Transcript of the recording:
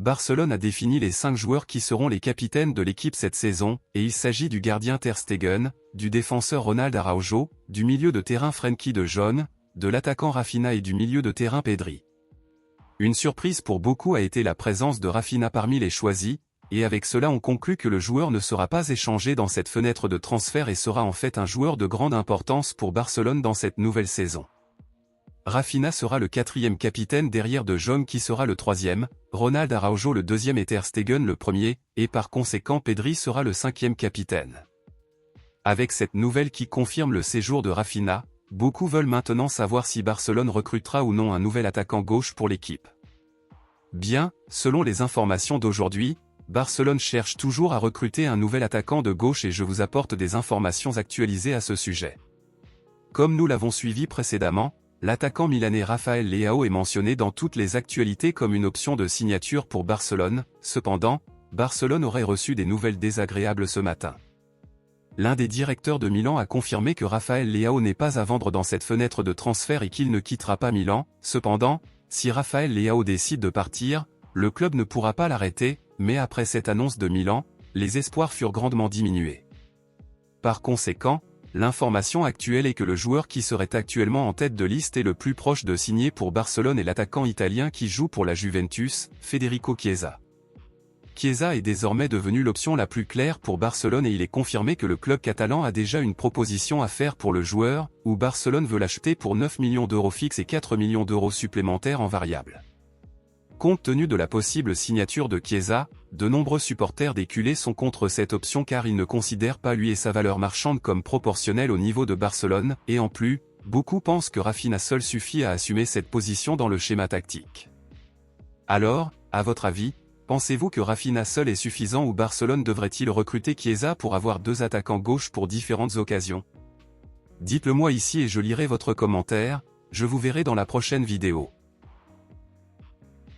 Barcelone a défini les 5 joueurs qui seront les capitaines de l'équipe cette saison, et il s'agit du gardien Ter Stegen, du défenseur Ronald Araujo, du milieu de terrain Frenkie de Jong, de l'attaquant Rafinha et du milieu de terrain Pedri. Une surprise pour beaucoup a été la présence de Rafinha parmi les choisis, et avec cela on conclut que le joueur ne sera pas échangé dans cette fenêtre de transfert et sera en fait un joueur de grande importance pour Barcelone dans cette nouvelle saison. Rafinha sera le 4e capitaine derrière De Jong qui sera le 3e, Ronald Araujo le 2e et Ter Stegen le 1er, et par conséquent Pedri sera le 5e capitaine. Avec cette nouvelle qui confirme le séjour de Rafinha, beaucoup veulent maintenant savoir si Barcelone recrutera ou non un nouvel attaquant gauche pour l'équipe. Bien, selon les informations d'aujourd'hui, Barcelone cherche toujours à recruter un nouvel attaquant de gauche et je vous apporte des informations actualisées à ce sujet. Comme nous l'avons suivi précédemment, l'attaquant milanais Rafael Leao est mentionné dans toutes les actualités comme une option de signature pour Barcelone, cependant, Barcelone aurait reçu des nouvelles désagréables ce matin. L'un des directeurs de Milan a confirmé que Rafael Leao n'est pas à vendre dans cette fenêtre de transfert et qu'il ne quittera pas Milan, cependant, si Rafael Leao décide de partir, le club ne pourra pas l'arrêter, mais après cette annonce de Milan, les espoirs furent grandement diminués. Par conséquent, l'information actuelle est que le joueur qui serait actuellement en tête de liste et le plus proche de signer pour Barcelone est l'attaquant italien qui joue pour la Juventus, Federico Chiesa. Chiesa est désormais devenu l'option la plus claire pour Barcelone et il est confirmé que le club catalan a déjà une proposition à faire pour le joueur, où Barcelone veut l'acheter pour 9 millions d'euros fixes et 4 millions d'euros supplémentaires en variable. Compte tenu de la possible signature de Chiesa, de nombreux supporters des culés sont contre cette option car ils ne considèrent pas lui et sa valeur marchande comme proportionnelle au niveau de Barcelone, et en plus, beaucoup pensent que Rafinha seul suffit à assumer cette position dans le schéma tactique. Alors, à votre avis, pensez-vous que Rafinha seul est suffisant ou Barcelone devrait-il recruter Chiesa pour avoir 2 attaquants gauche pour différentes occasions? Dites-le moi ici et je lirai votre commentaire, je vous verrai dans la prochaine vidéo.